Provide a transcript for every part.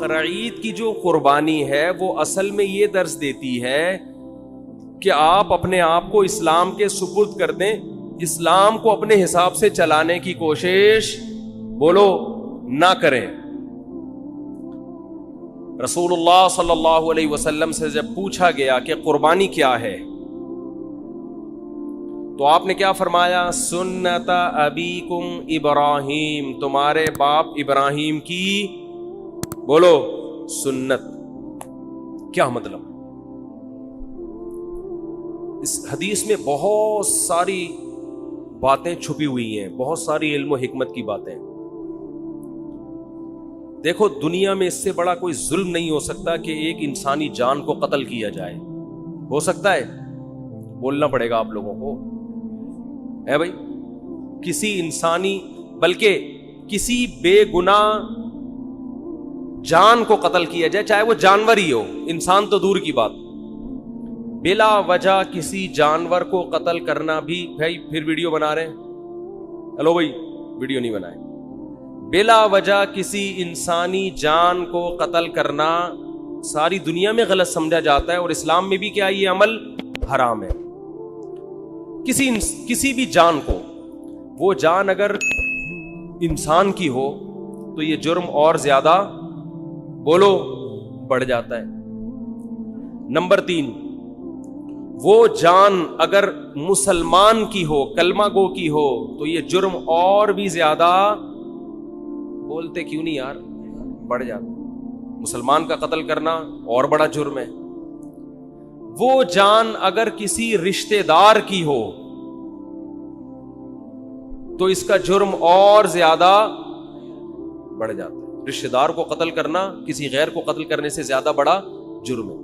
بقرعید کی جو قربانی ہے وہ اصل میں یہ درس دیتی ہے کہ آپ اپنے آپ کو اسلام کے سپرد کر دیں, اسلام کو اپنے حساب سے چلانے کی کوشش بولو نہ کریں. رسول اللہ صلی اللہ علیہ وسلم سے جب پوچھا گیا کہ قربانی کیا ہے تو آپ نے کیا فرمایا؟ سنت ابیکم ابراہیم, تمہارے باپ ابراہیم کی بولو سنت. کیا مطلب؟ اس حدیث میں بہت ساری باتیں چھپی ہوئی ہیں, بہت ساری علم و حکمت کی باتیں. دیکھو دنیا میں اس سے بڑا کوئی ظلم نہیں ہو سکتا کہ ایک انسانی جان کو قتل کیا جائے. ہو سکتا ہے؟ بولنا پڑے گا آپ لوگوں کو, ہے بھائی. کسی انسانی بلکہ کسی بے گناہ جان کو قتل کیا جائے, چاہے وہ جانور ہی ہو, انسان تو دور کی بات. بلا وجہ کسی جانور کو قتل کرنا بھی, بھائی پھر ویڈیو بنا رہے ہیں, ہلو بھائی ویڈیو نہیں بنائے. بلا وجہ کسی انسانی جان کو قتل کرنا ساری دنیا میں غلط سمجھا جاتا ہے, اور اسلام میں بھی کیا یہ عمل حرام ہے. کسی بھی جان کو, وہ جان اگر انسان کی ہو تو یہ جرم اور زیادہ بولو بڑھ جاتا ہے. نمبر 3, وہ جان اگر مسلمان کی ہو, کلمہ گو کی ہو, تو یہ جرم اور بھی زیادہ, بولتے کیوں نہیں یار, بڑھ جاتا. مسلمان کا قتل کرنا اور بڑا جرم ہے. وہ جان اگر کسی رشتہ دار کی ہو تو اس کا جرم اور زیادہ بڑھ جاتا ہے. رشتہ دار کو قتل کرنا کسی غیر کو قتل کرنے سے زیادہ بڑا جرم ہے.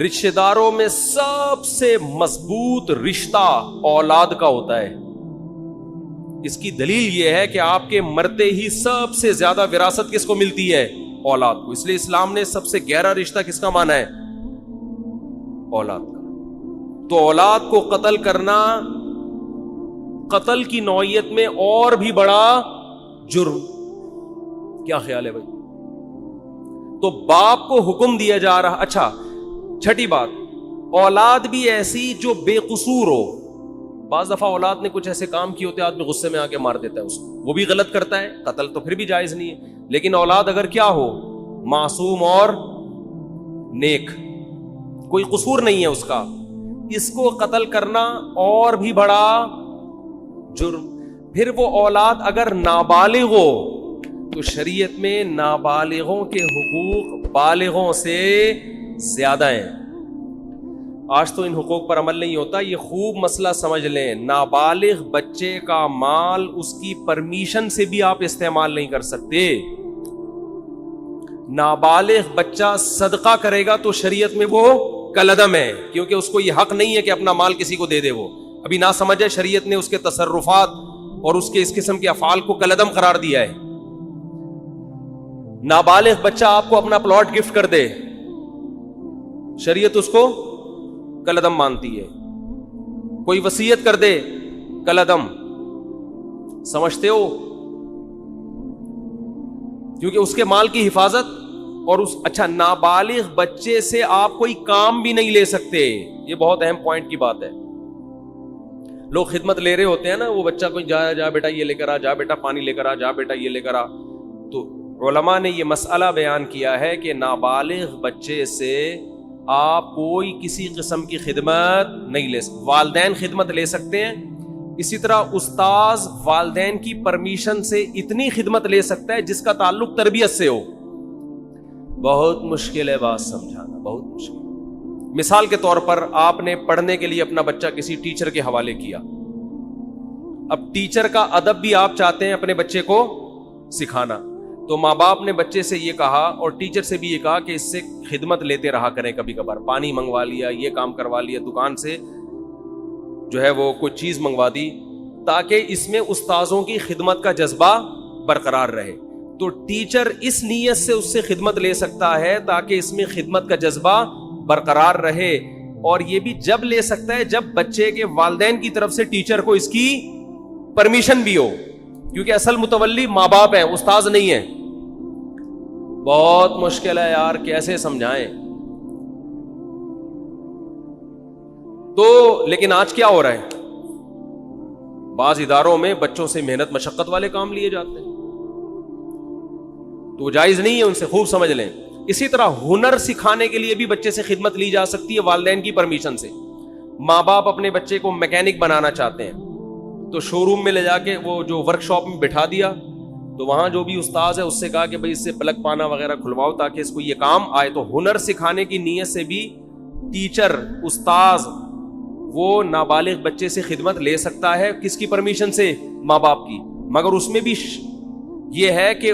رشتہ داروں میں سب سے مضبوط رشتہ اولاد کا ہوتا ہے. اس کی دلیل یہ ہے کہ آپ کے مرتے ہی سب سے زیادہ وراثت کس کو ملتی ہے؟ اولاد کو. اس لیے اسلام نے سب سے گہرا رشتہ کس کا مانا ہے؟ اولاد کا. تو اولاد کو قتل کرنا قتل کی نوعیت میں اور بھی بڑا جرم. کیا خیال ہے بھائی؟ تو باپ کو حکم دیا جا رہا. اچھا چھٹی بات, اولاد بھی ایسی جو بے قصور ہو. بعض دفعہ اولاد نے کچھ ایسے کام کیے ہوتے ہیں, آدمی غصے میں آ کے مار دیتا ہے اس کو, وہ بھی غلط کرتا ہے, قتل تو پھر بھی جائز نہیں ہے. لیکن اولاد اگر کیا ہو, معصوم اور نیک, کوئی قصور نہیں ہے اس کا, اس کو قتل کرنا اور بھی بڑا جرم. پھر وہ اولاد اگر نابالغ ہو تو شریعت میں نابالغوں کے حقوق بالغوں سے زیادہ ہیں. آج تو ان حقوق پر عمل نہیں ہوتا. یہ خوب مسئلہ سمجھ لیں, نابالغ بچے کا مال اس کی پرمیشن سے بھی آپ استعمال نہیں کر سکتے. نابالغ بچہ صدقہ کرے گا تو شریعت میں وہ کالعدم ہے, کیونکہ اس کو یہ حق نہیں ہے کہ اپنا مال کسی کو دے دے. وہ ابھی نہ سمجھے, شریعت نے اس کے تصرفات اور اس کے اس قسم کے افعال کو کالعدم قرار دیا ہے. نابالغ بچہ آپ کو اپنا پلاٹ گفٹ کر دے, شریعت اس کو کالعدم مانتی ہے. کوئی وصیت کر دے, کالعدم. سمجھتے ہو؟ کیونکہ اس کے مال کی حفاظت اور اس. اچھا, نابالغ بچے سے آپ کوئی کام بھی نہیں لے سکتے. یہ بہت اہم پوائنٹ کی بات ہے. لوگ خدمت لے رہے ہوتے ہیں نا, وہ بچہ کوئی جا بیٹا یہ لے کر آ, جا بیٹا پانی لے کر آ, جا بیٹا یہ لے کر آ. تو علماء نے یہ مسئلہ بیان کیا ہے کہ نابالغ بچے سے آپ کوئی کسی قسم کی خدمت نہیں لے سکتے. والدین خدمت لے سکتے ہیں, اسی طرح استاذ والدین کی پرمیشن سے اتنی خدمت لے سکتا ہے جس کا تعلق تربیت سے ہو. بہت مشکل ہے بات سمجھانا, بہت مشکل. مثال کے طور پر آپ نے پڑھنے کے لیے اپنا بچہ کسی ٹیچر کے حوالے کیا. اب ٹیچر کا ادب بھی آپ چاہتے ہیں اپنے بچے کو سکھانا, تو ماں باپ نے بچے سے یہ کہا اور ٹیچر سے بھی یہ کہا کہ اس سے خدمت لیتے رہا کریں. کبھی کبھار پانی منگوا لیا, یہ کام کروا لیا, دکان سے جو ہے وہ کوئی چیز منگوا دی, تاکہ اس میں استاذوں کی خدمت کا جذبہ برقرار رہے. تو ٹیچر اس نیت سے اس سے خدمت لے سکتا ہے تاکہ اس میں خدمت کا جذبہ برقرار رہے, اور یہ بھی جب لے سکتا ہے جب بچے کے والدین کی طرف سے ٹیچر کو اس کی پرمیشن بھی ہو, کیونکہ اصل متولی ماں باپ ہیں, استاذ نہیں ہے. بہت مشکل ہے یار، کیسے سمجھائیں. تو لیکن آج کیا ہو رہا ہے، بعض اداروں میں بچوں سے محنت مشقت والے کام لیے جاتے ہیں، تو وہ جائز نہیں ہے، ان سے خوب سمجھ لیں. اسی طرح ہنر سکھانے کے لیے بھی بچے سے خدمت لی جا سکتی ہے والدین کی پرمیشن سے. ماں باپ اپنے بچے کو میکینک بنانا چاہتے ہیں تو شو روم میں لے جا کے وہ جو ورک شاپ میں بٹھا دیا، تو وہاں جو بھی استاذ ہے اس سے کہا کہ بھائی اس سے پلگ پانا وغیرہ کھلواؤ تاکہ اس کو یہ کام آئے. تو ہنر سکھانے کی نیت سے بھی ٹیچر استاذ وہ نابالغ بچے سے خدمت لے سکتا ہے. کس کی پرمیشن سے؟ ماں باپ کی. مگر اس میں بھی یہ ہے کہ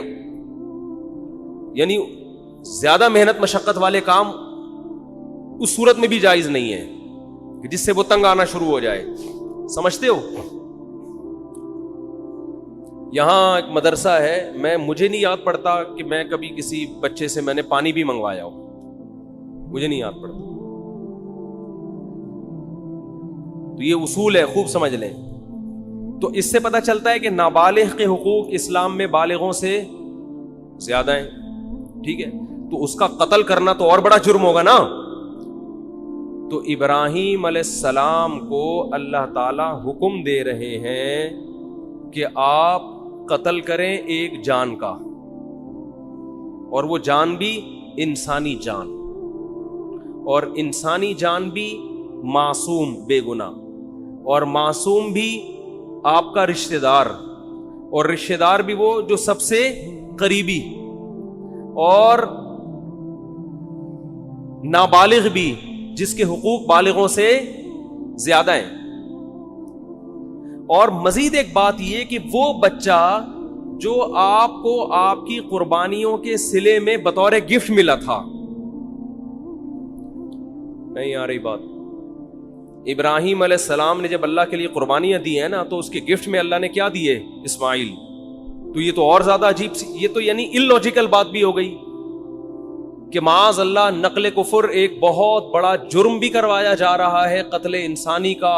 یعنی زیادہ محنت مشقت والے کام اس صورت میں بھی جائز نہیں ہے کہ جس سے وہ تنگ آنا شروع ہو جائے. سمجھتے ہو؟ یہاں ایک مدرسہ ہے، مجھے نہیں یاد پڑتا کہ میں کبھی کسی بچے سے میں نے پانی بھی منگوایا ہو، مجھے نہیں یاد پڑتا. تو یہ اصول ہے، خوب سمجھ لیں. تو اس سے پتہ چلتا ہے کہ نابالغ کے حقوق اسلام میں بالغوں سے زیادہ ہیں. ٹھیک ہے، تو اس کا قتل کرنا تو اور بڑا جرم ہوگا نا. تو ابراہیم علیہ السلام کو اللہ تعالی حکم دے رہے ہیں کہ آپ قتل کریں ایک جان کا، اور وہ جان بھی انسانی جان، اور انسانی جان بھی معصوم بے گناہ، اور معصوم بھی آپ کا رشتہ دار، اور رشتہ دار بھی وہ جو سب سے قریبی، اور نابالغ بھی جس کے حقوق بالغوں سے زیادہ ہیں. اور مزید ایک بات یہ کہ وہ بچہ جو آپ کو آپ کی قربانیوں کے صلے میں بطور گفٹ ملا تھا، نہیں آ رہی بات، ابراہیم علیہ السلام نے جب اللہ کے لیے قربانیاں دی ہیں نا تو اس کے گفٹ میں اللہ نے کیا دیے؟ اسماعیل. تو یہ تو اور زیادہ عجیب سی، یہ تو یعنی illogical بات بھی ہو گئی کہ معاذ اللہ نقل کفر ایک بہت بڑا جرم بھی کروایا جا رہا ہے، قتل انسانی کا،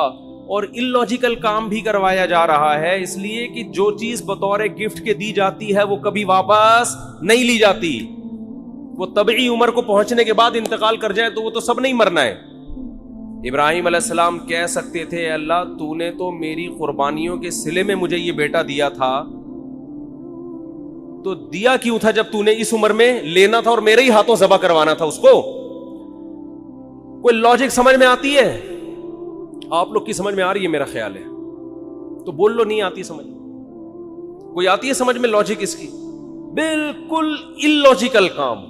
اور illogical کام بھی کروایا جا رہا ہے، اس لیے کہ جو چیز بطور گفٹ کے دی جاتی ہے وہ کبھی واپس نہیں لی جاتی. وہ طبعی عمر کو پہنچنے کے بعد انتقال کر جائے تو وہ تو سب نہیں مرنا ہے. ابراہیم علیہ السلام کہہ سکتے تھے اللہ تو نے تو میری قربانیوں کے صلے میں مجھے یہ بیٹا دیا تھا، تو دیا کیوں تھا جب تو نے اس عمر میں لینا تھا اور میرے ہی ہاتھوں ذبح کروانا تھا اس کو؟ کوئی لاجک سمجھ میں آتی ہے؟ آپ لوگ کی سمجھ میں آ رہی ہے میرا خیال ہے، تو بول لو نہیں آتی سمجھ. کوئی آتی ہے سمجھ میں لاجک اس کی؟ بالکل illogical کام،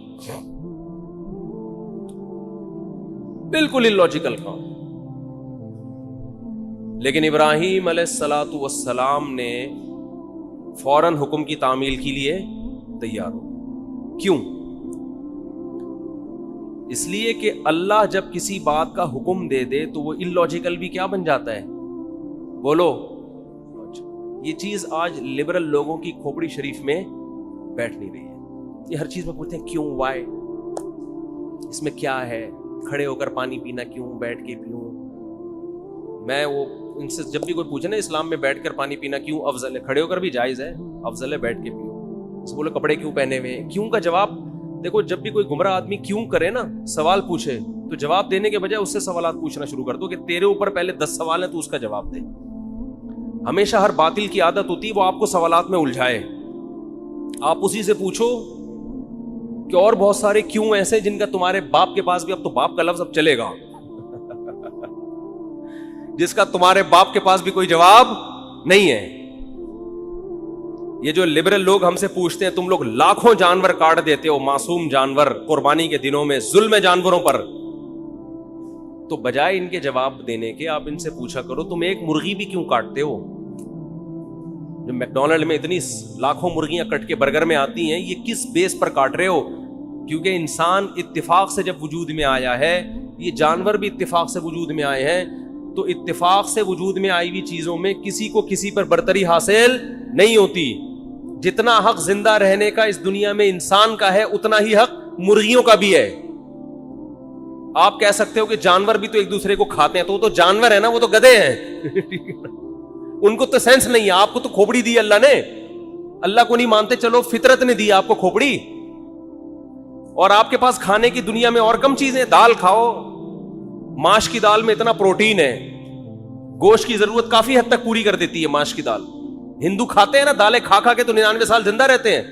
بالکل illogical کام. لیکن ابراہیم علیہ الصلوۃ والسلام نے فوراً حکم کی تعمیل کے لیے تیار ہو. کیوں؟ اس لیے کہ اللہ جب کسی بات کا حکم دے دے تو وہ illogical بھی کیا بن جاتا ہے؟ بولو. یہ چیز آج لبرل لوگوں کی کھوپڑی شریف میں بیٹھ نہیں رہی ہے. یہ ہر چیز میں پوچھتے ہیں کیوں، وائی، اس میں کیا ہے، کھڑے ہو کر پانی پینا کیوں، بیٹھ کے پیوں. میں وہ ان سے جب بھی کوئی پوچھے نا اسلام میں بیٹھ کر پانی پینا کیوں افضل ہے، کھڑے ہو کر بھی جائز ہے، افضل ہے بیٹھ کے پیو. اس بولے کپڑے کیوں پہنے ہوئے ہیں، کیوں کا جواب دیکھو. جب بھی کوئی گمراہ آدمی کیوں کرے نا، سوال پوچھے، تو جواب دینے کے بجائے اس سے سوالات پوچھنا شروع کر دو کہ تیرے اوپر پہلے 10 سوال ہیں تو اس کا جواب دے. ہمیشہ ہر باطل کی عادت ہوتی ہے وہ آپ کو سوالات میں الجھائے. آپ اسی سے پوچھو کہ اور بہت سارے کیوں ایسے جن کا تمہارے باپ کے پاس بھی، اب تو باپ کا لفظ اب چلے گا، جس کا تمہارے باپ کے پاس بھی کوئی جواب نہیں ہے. یہ جو لبرل لوگ ہم سے پوچھتے ہیں تم لوگ لاکھوں جانور کاٹ دیتے ہو، معصوم جانور، قربانی کے دنوں میں ظلم ہے جانوروں پر، تو بجائے ان کے جواب دینے کے آپ ان سے پوچھا کرو تم ایک مرغی بھی کیوں کاٹتے ہو؟ جو میکڈونلڈ میں اتنی لاکھوں مرغیاں کٹ کے برگر میں آتی ہیں، یہ کس بیس پر کاٹ رہے ہو؟ کیونکہ انسان اتفاق سے جب وجود میں آیا ہے، یہ جانور بھی اتفاق سے وجود میں آئے ہیں، تو اتفاق سے وجود میں آئی ہوئی چیزوں میں کسی کو کسی پر برتری حاصل نہیں ہوتی. جتنا حق زندہ رہنے کا اس دنیا میں انسان کا ہے اتنا ہی حق مرغیوں کا بھی ہے. آپ کہہ سکتے ہو کہ جانور بھی تو ایک دوسرے کو کھاتے ہیں، تو وہ تو جانور ہے نا، وہ تو گدھے ہیں ان کو تو سینس نہیں ہے. آپ کو تو کھوپڑی دی اللہ نے، اللہ کو نہیں مانتے، چلو فطرت نے دی آپ کو کھوپڑی. اور آپ کے پاس کھانے کی دنیا میں اور کم چیزیں. دال کھاؤ, ماش کی دال میں اتنا پروٹین ہے, گوشت کی ضرورت کافی حد تک پوری کر دیتی ہے ماش کی دال. ہندو کھاتے ہیں نا دالیں کھا کھا کے تو 99 سال زندہ رہتے ہیں.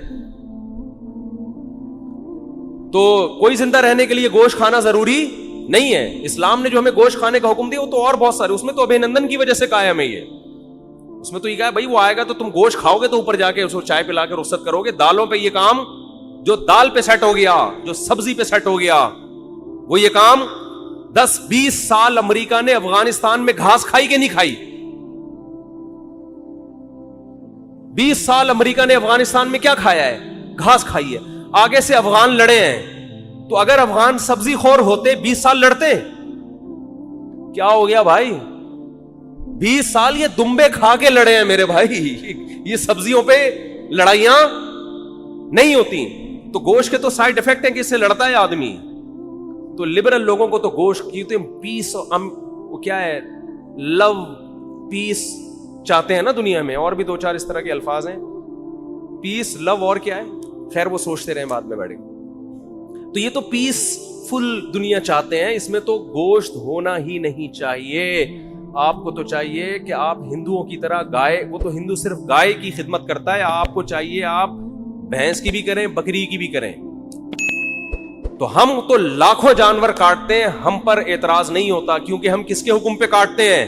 تو کوئی زندہ رہنے کے لیے گوشت کھانا ضروری نہیں ہے. اسلام نے جو ہمیں گوشت کھانے کا حکم دیا وہ تو اور بہت سارے, اس میں تو ابھینندن کی وجہ سے قائم ہے. یہ اس میں تو یہ کہا بھائی وہ آئے گا تو تم گوشت کھاؤ گے تو اوپر جا کے اس کو چائے پلا کے رخصت کرو گے. دالوں پہ یہ کام, جو دال پہ سیٹ ہو گیا, جو سبزی پہ سیٹ ہو گیا, وہ یہ کام 10-20 سال امریکہ نے افغانستان میں گھاس کھائی کہ نہیں کھائی؟ 20 سال امریکہ نے افغانستان میں کیا کھایا ہے؟ گھاس کھائی ہے. آگے سے افغان لڑے ہیں, تو اگر افغان سبزی خور ہوتے 20 سال لڑتے؟ کیا ہو گیا بھائی؟ 20 سال یہ دمبے کھا کے لڑے ہیں میرے بھائی. یہ سبزیوں پہ لڑائیاں نہیں ہوتی. تو گوشت کے تو سائیڈ افیکٹ ہیں کہ اس سے لڑتا ہے آدمی. تو لبرل لوگوں کو تو گوشت کی تو پیس, وہ کیا ہے, لو پیس چاہتے ہیں نا دنیا میں, اور بھی 2-4 اس طرح کے الفاظ ہیں, پیس, لو, اور کیا ہے, خیر وہ سوچتے رہیں بعد میں بیٹھے. تو یہ تو پیس فل دنیا چاہتے ہیں, اس میں تو گوشت ہونا ہی نہیں چاہیے. آپ کو تو چاہیے کہ آپ ہندوؤں کی طرح گائے, وہ تو ہندو صرف گائے کی خدمت کرتا ہے, آپ کو چاہیے آپ بھینس کی بھی کریں, بکری کی بھی کریں. تو ہم تو لاکھوں جانور کاٹتے ہیں, ہم پر اعتراض نہیں ہوتا, کیونکہ ہم کس کے حکم پہ کاٹتے ہیں؟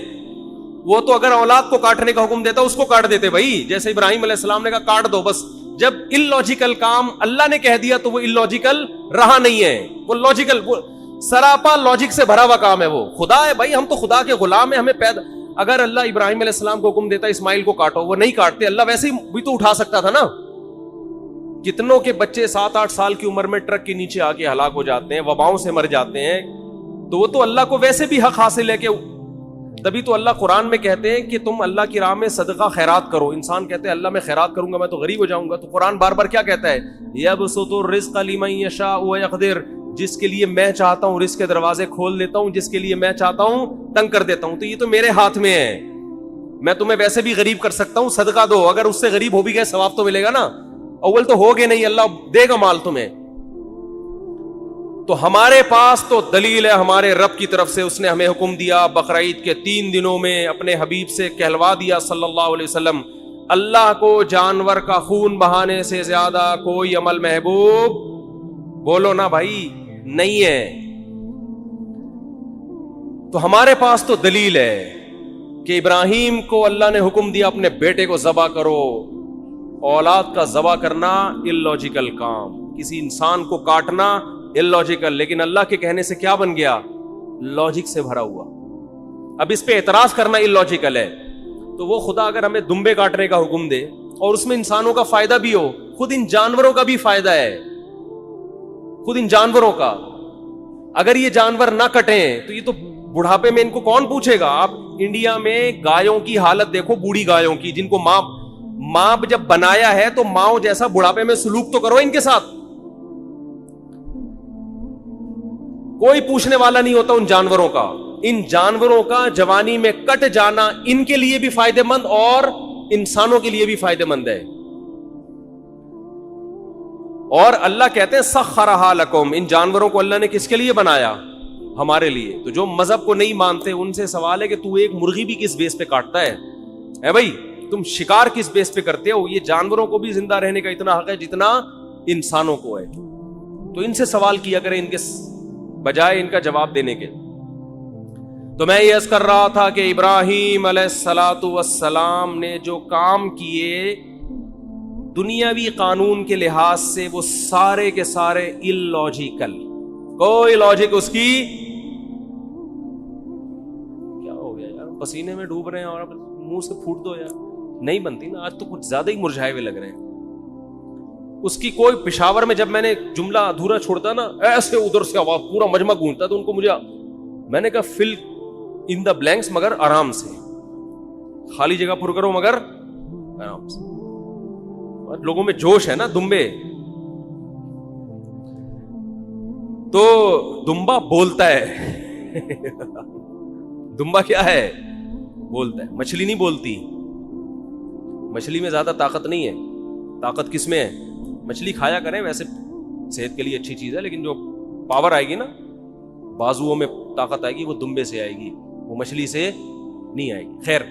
وہ تو اگر اولاد کو کاٹنے کا حکم دیتا اس کو کاٹ دیتے بھائی. جیسے ابراہیم علیہ السلام نے کہا کاٹ دو بس. جب illogical کام اللہ نے کہہ دیا تو وہ illogical رہا نہیں ہے, وہ لاجیکل, وہ سراپا لاجک سے بھرا ہوا کام ہے. وہ خدا ہے بھائی, ہم تو خدا کے غلام ہیں, ہمیں پیدا. اگر اللہ ابراہیم علیہ السلام کو حکم دیتا اسماعیل کو کاٹو, وہ نہیں کاٹتے. اللہ ویسے ہی بھی تو اٹھا سکتا تھا نا. کتنوں کے بچے 7-8 سال کی عمر میں ٹرک کے نیچے آ کے ہلاک ہو جاتے ہیں, وباؤں سے مر جاتے ہیں. تو وہ تو اللہ کو ویسے بھی حق حاصل ہے کہ, تبھی تو اللہ قرآن میں کہتے ہیں کہ تم اللہ کی راہ میں صدقہ خیرات کرو. انسان کہتے ہیں اللہ میں خیرات کروں گا میں تو غریب ہو جاؤں گا. تو قرآن بار بار کیا کہتا ہے؟ یبسط الرزق لمن یشاء ویقدر, جس کے لیے میں چاہتا ہوں رزق کے دروازے کھول دیتا ہوں, جس کے لیے میں چاہتا ہوں تنگ کر دیتا ہوں. تو یہ تو میرے ہاتھ میں ہے, میں تمہیں ویسے بھی غریب کر سکتا ہوں, صدقہ دو. اگر اس سے غریب ہو بھی گئے ثواب تو ملے گا نا. اول تو ہوگے نہیں, اللہ دے گا مال تمہیں. تو ہمارے پاس تو دلیل ہے ہمارے رب کی طرف سے, اس نے ہمیں حکم دیا بقرعید کے 3 دنوں میں اپنے حبیب سے کہلوا دیا صلی اللہ علیہ وسلم, اللہ کو جانور کا خون بہانے سے زیادہ کوئی عمل محبوب, بولو نا بھائی, نہیں ہے. تو ہمارے پاس تو دلیل ہے کہ ابراہیم کو اللہ نے حکم دیا اپنے بیٹے کو ذبح کرو. اولاد کا ذبح کرنا illogical کام, کسی انسان کو کاٹنا illogical, لیکن اللہ کے کہنے سے کیا بن گیا؟ لاجک سے بھرا ہوا. اب اس پہ اعتراض کرنا illogical ہے. تو وہ خدا اگر ہمیں دمبے کاٹنے کا حکم دے اور اس میں انسانوں کا فائدہ بھی ہو, خود ان جانوروں کا بھی فائدہ ہے, خود ان جانوروں کا. اگر یہ جانور نہ کٹیں تو یہ تو بڑھاپے میں ان کو کون پوچھے گا؟ آپ انڈیا میں گایوں کی حالت دیکھو, بوڑھی گایوں کی, جن کو ماں جب بنایا ہے تو ماں جیسا بڑھاپے میں سلوک تو کرو ان کے ساتھ. کوئی پوچھنے والا نہیں ہوتا ان جانوروں کا. ان جانوروں کا جوانی میں کٹ جانا ان کے لیے بھی فائدہ مند اور انسانوں کے لیے بھی فائدہ مند ہے. اور اللہ کہتے ہیں سخرھا لکم, ان جانوروں کو اللہ نے کس کے لیے بنایا؟ ہمارے لیے. تو جو مذہب کو نہیں مانتے ان سے سوال ہے کہ تو ایک مرغی بھی کس بیس پہ کاٹتا ہے؟ اے بھائی تم شکار کس بیس پہ کرتے ہو؟ یہ جانوروں کو بھی زندہ رہنے کا اتنا حق ہے جتنا انسانوں کو ہے. تو ان سے سوال کیا کریں ان کے بجائے ان کا جواب دینے کے. تو میں یہ عرض کر رہا تھا کہ ابراہیم علیہ السلام نے جو کام کیے دنیاوی قانون کے لحاظ سے وہ سارے کے سارے illogical, کوئی لاجک اس کی. کیا ہو گیا یار, پسینے میں ڈوب رہے ہیں اور منہ سے پھوٹ دو یار, نہیں بنتی نا. آج تو کچھ زیادہ ہی مرجھائے ہوئے لگ رہے ہیں. اس کی کوئی, پشاور میں جب میں نے جملہ ادھورا چھوڑتا نا ایسے ادھر سے آواز پورا مجمع گونجتا, تو ان کو میں نے کہا فل ان دا بلینکس, مگر آرام سے, خالی جگہ پر کرو مگر آرام سے. لوگوں میں جوش ہے نا, دمبے. تو دمبا بولتا ہے دمبا کیا ہے؟ بولتا ہے. مچھلی نہیں بولتی, مچھلی میں زیادہ طاقت نہیں ہے. طاقت کس میں ہے؟ مچھلی کھایا کریں ویسے صحت کے لیے اچھی چیز ہے، لیکن جو پاور آئے گی نا، بازوؤں میں طاقت آئے گی، وہ دمبے سے آئے گی، وہ مچھلی سے نہیں آئے گی۔ خیر،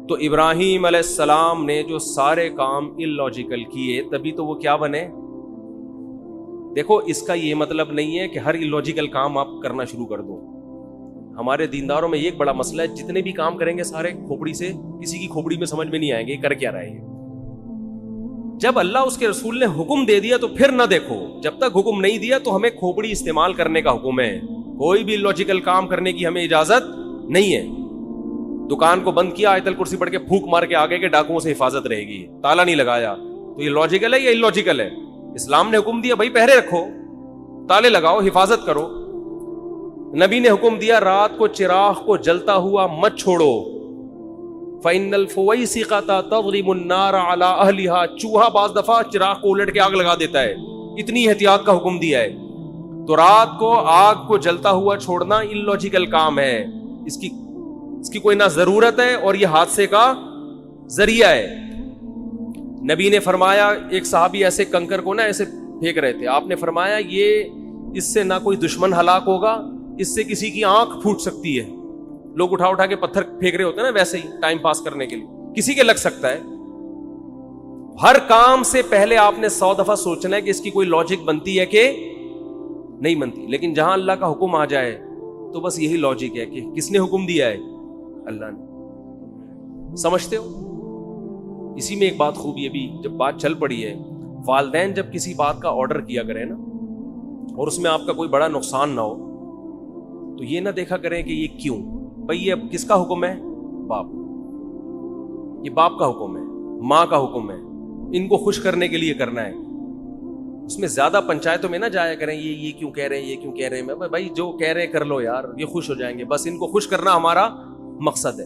تو ابراہیم علیہ السلام نے جو سارے کام اللاجیکل کیے، تبھی تو وہ کیا بنے۔ دیکھو، اس کا یہ مطلب نہیں ہے کہ ہر اللاجیکل کام آپ کرنا شروع کر دو۔ ہمارے دینداروں میں یہ ایک بڑا مسئلہ ہے، جتنے بھی کام کریں گے سارے کھوپڑی سے، کسی کی کھوپڑی میں سمجھ میں نہیں آئیں گے یہ کر کیا رہے ہیں۔ جب اللہ اس کے رسول نے حکم دے دیا تو پھر نہ دیکھو، جب تک حکم نہیں دیا تو ہمیں کھوپڑی استعمال کرنے کا حکم ہے، کوئی بھی لاجیکل کام کرنے کی ہمیں اجازت نہیں ہے۔ دکان کو بند کیا، آیت الکرسی پڑھ کے پھونک مار کے آگے کے ڈاکوؤں سے حفاظت رہے گی، تالا نہیں لگایا، تو یہ لاجیکل ہے یا اللاجیکل ہے؟ اسلام نے حکم دیا بھائی پہرے رکھو، تالے لگاؤ، حفاظت کرو۔ نبی نے حکم دیا رات کو چراغ کو جلتا ہوا مت چھوڑو، فَإِنَّ الْفُوَيْسِقَةَ تَضْرِبُ النَّارَ عَلَىٰ أَهْلِهَا، چوہا بعض دفعہ چراغ کو الٹ کے آگ لگا دیتا ہے، اتنی احتیاط کا حکم دیا ہے۔ تو رات کو آگ کو جلتا ہوا چھوڑنا اللاجیکل کام ہے، اس کی کوئی نہ ضرورت ہے اور یہ حادثے کا ذریعہ ہے۔ نبی نے فرمایا، ایک صحابی ایسے کنکر کو ایسے پھینک رہے تھے، آپ نے فرمایا یہ اس سے نہ کوئی دشمن ہلاک ہوگا، اس سے کسی کی آنکھ پھوٹ سکتی ہے۔ لوگ اٹھا اٹھا کے پتھر پھینک رہے ہوتے ہیں نا، ویسے ہی ٹائم پاس کرنے کے لیے، کسی کے لگ سکتا ہے۔ ہر کام سے پہلے آپ نے 100 دفعہ سوچنا ہے کہ اس کی کوئی لاجک بنتی ہے کہ نہیں بنتی، لیکن جہاں اللہ کا حکم آ جائے تو بس یہی لاجک ہے کہ کس نے حکم دیا ہے، اللہ نے۔ سمجھتے ہو؟ اسی میں ایک بات خوب یہ بھی جب بات چل پڑی ہے، والدین جب کسی بات کا آرڈر کیا کریں نا اور اس میں آپ کا کوئی بڑا نقصان نہ ہو، تو یہ نہ دیکھا کریں کہ یہ کیوں، بھئی یہ اب کس کا حکم ہے؟ باپ، یہ باپ کا حکم ہے، ماں کا حکم ہے، ان کو خوش کرنے کے لیے کرنا ہے۔ اس میں زیادہ پنچایتوں میں نہ جایا کریں، یہ کیوں کہہ رہے ہیں، یہ کیوں کہہ رہے ہیں۔ بھائی جو کہہ رہے ہیں کر لو یار، یہ خوش ہو جائیں گے، بس ان کو خوش کرنا ہمارا مقصد ہے۔